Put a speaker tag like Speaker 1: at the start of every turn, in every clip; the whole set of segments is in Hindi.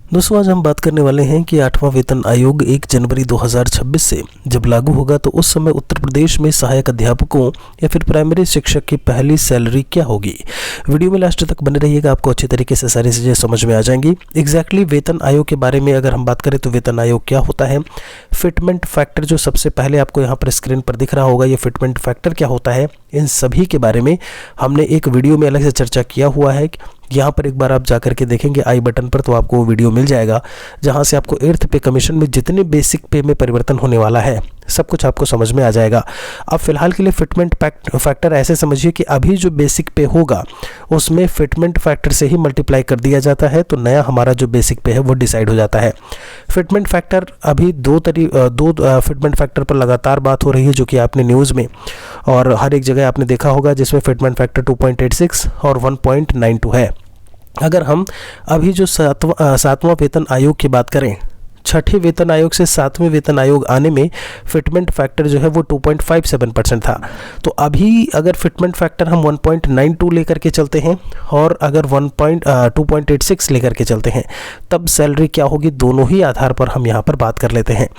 Speaker 1: दोस्तों आज हम बात करने वाले हैं कि 8वां वेतन आयोग 1 जनवरी 2026 से जब लागू होगा तो उस समय उत्तर प्रदेश में सहायक अध्यापकों या फिर प्राइमरी शिक्षक की पहली सैलरी क्या होगी। वीडियो में लास्ट तक बने रहिएगा, आपको अच्छी तरीके से सारी चीज़ें समझ में आ जाएंगी। एग्जैक्टली वेतन आयोग के बारे में अगर हम बात करें तो वेतन आयोग क्या होता है, फिटमेंट फैक्टर जो सबसे पहले आपको यहाँ पर स्क्रीन पर दिख रहा होगा, ये फिटमेंट फैक्टर क्या होता है, इन सभी के बारे में हमने एक वीडियो में अलग से चर्चा किया हुआ है। यहाँ पर एक बार आप जाकर के देखेंगे आई बटन पर तो आपको वो वीडियो मिल जाएगा, जहाँ से आपको 8th पे कमीशन में जितने बेसिक पे में परिवर्तन होने वाला है सब कुछ आपको समझ में आ जाएगा। अब फिलहाल के लिए फिटमेंट फैक्टर ऐसे समझिए कि अभी जो बेसिक पे होगा उसमें फिटमेंट फैक्टर से ही मल्टीप्लाई कर दिया जाता है, तो नया हमारा जो बेसिक पे है वो डिसाइड हो जाता है। फिटमेंट फैक्टर अभी दो फिटमेंट फैक्टर पर लगातार बात हो रही है, जो कि आपने न्यूज़ में और हर एक जगह आपने देखा होगा, जिसमें फिटमेंट फैक्टर 2.86 और 1.92 है। अगर हम अभी जो सातवां वेतन आयोग की बात करें, छठे वेतन आयोग से 7वें वेतन आयोग आने में फिटमेंट फैक्टर जो है वो 2.57% था। तो अभी अगर फिटमेंट फैक्टर हम 1.92 लेकर के चलते हैं और अगर 2.86 लेकर के चलते हैं तब सैलरी क्या होगी, दोनों ही आधार पर हम यहाँ पर बात कर लेते हैं।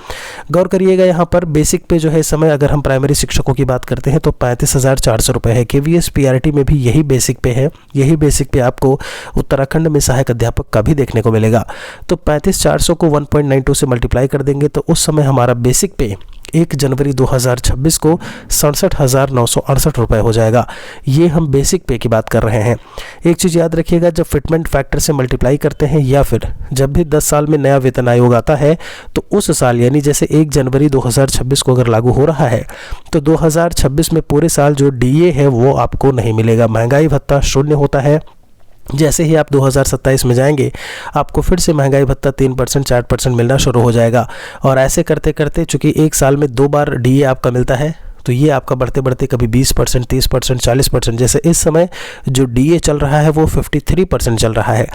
Speaker 1: गौर करिएगा, यहाँ पर बेसिक पे जो है इस समय अगर हम प्राइमरी शिक्षकों की बात करते हैं तो 35,400 रुपये है। KVS PRT में भी यही बेसिक पे है, यही बेसिक पे आपको उत्तराखंड में सहायक अध्यापक का भी देखने को मिलेगा। तो 35,400 को 1.92 से मल्टीप्लाई कर देंगे तो उस समय हमारा बेसिक पे 1 जनवरी 2026 को 67,968 रुपये हो जाएगा। ये हम बेसिक पे की बात कर रहे हैं। एक चीज़ याद रखिएगा, जब फिटमेंट फैक्टर से मल्टीप्लाई करते हैं या फिर जब भी 10 साल में नया वेतन आयोग आता है तो उस साल यानी जैसे 1 जनवरी 2026 को अगर लागू हो रहा है तो 2026 में पूरे साल जो DA है वो आपको नहीं मिलेगा। महंगाई भत्ता शून्य होता है। जैसे ही आप 2027 में जाएंगे आपको फिर से महंगाई भत्ता 3% 4% मिलना शुरू हो जाएगा, और ऐसे करते करते चूँकि एक साल में 2 बार DA आपका मिलता है तो ये आपका बढ़ते बढ़ते कभी 20%, 30%, 40%, जैसे इस समय जो DA चल रहा है वो 53% चल रहा है।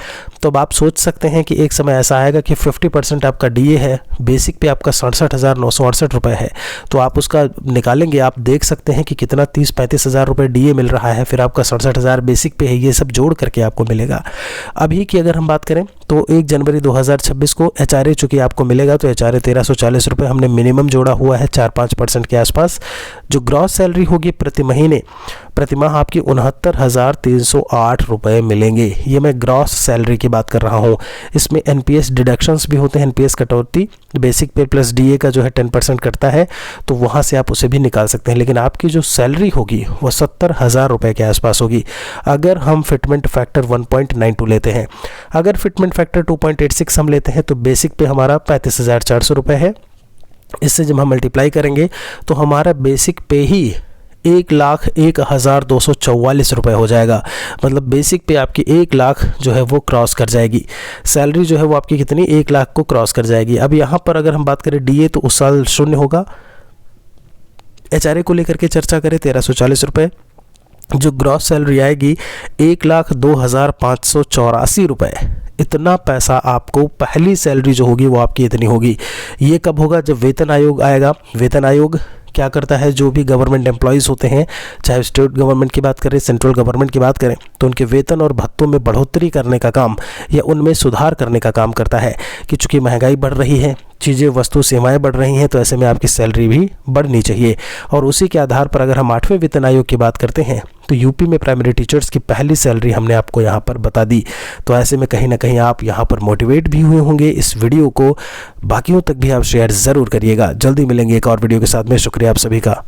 Speaker 1: तो अब आप सोच सकते हैं कि एक समय ऐसा आएगा कि 50% आपका DA है, बेसिक पे आपका 67,968 रुपये है, तो आप उसका निकालेंगे, आप देख सकते हैं कि कितना 30-35 हज़ार रुपये DA मिल रहा है, फिर आपका 67,000 बेसिक पे है, ये सब जोड़ करके आपको मिलेगा। अभी की अगर हम बात करें तो 1 जनवरी 2026 को HRA चूँकि आपको मिलेगा तो HRA 1340 रुपये हमने मिनिमम जोड़ा हुआ है 4-5% के आसपास। जो ग्रॉस सैलरी होगी प्रति माह आपकी 69,308 रुपये मिलेंगे। ये मैं ग्रॉस सैलरी की बात कर रहा हूँ। इसमें NPS डिडक्शंस भी होते हैं, NPS कटौती बेसिक पे प्लस DA का जो है 10% कटता है, तो वहाँ से आप उसे भी निकाल सकते हैं। लेकिन आपकी जो सैलरी होगी वो 70,000 रुपये के आसपास होगी अगर हम फिटमेंट फैक्टर 1.92 लेते हैं। अगर फिटमेंट फैक्टर 2.86 हम लेते हैं तो बेसिक पे हमारा 35,400 रुपये है। इससे जब हम मल्टीप्लाई करेंगे तो हमारा बेसिक पे ही 1,01,244 रुपये हो जाएगा। मतलब बेसिक पे आपकी 1 लाख जो है वो क्रॉस कर जाएगी। सैलरी जो है वो आपकी कितनी 1 लाख को क्रॉस कर जाएगी। अब यहाँ पर अगर हम बात करें DA तो उस साल शून्य होगा। HRA को लेकर के चर्चा करें 1340 रुपये। जो ग्रॉस सैलरी आएगी 1,02,584 रुपये। इतना पैसा आपको पहली सैलरी जो होगी वो आपकी इतनी होगी। ये कब होगा, जब वेतन आयोग आएगा। वेतन आयोग क्या करता है, जो भी गवर्नमेंट एम्प्लॉयज़ होते हैं, चाहे स्टेट गवर्नमेंट की बात करें, सेंट्रल गवर्नमेंट की बात करें, तो उनके वेतन और भत्तों में बढ़ोतरी करने का काम या उनमें सुधार करने का काम करता है कि चूँकि महंगाई बढ़ रही है, चीज़ें वस्तु सेवाएं बढ़ रही हैं, तो ऐसे में आपकी सैलरी भी बढ़नी चाहिए। और उसी के आधार पर अगर हम 8वें वेतन आयोग की बात करते हैं तो यूपी में प्राइमरी टीचर्स की पहली सैलरी हमने आपको यहाँ पर बता दी। तो ऐसे में कहीं ना कहीं आप यहाँ पर मोटिवेट भी हुए होंगे। इस वीडियो को बाकियों तक भी आप शेयर ज़रूर करिएगा। जल्दी मिलेंगे एक और वीडियो के साथ में। शुक्रिया आप सभी का।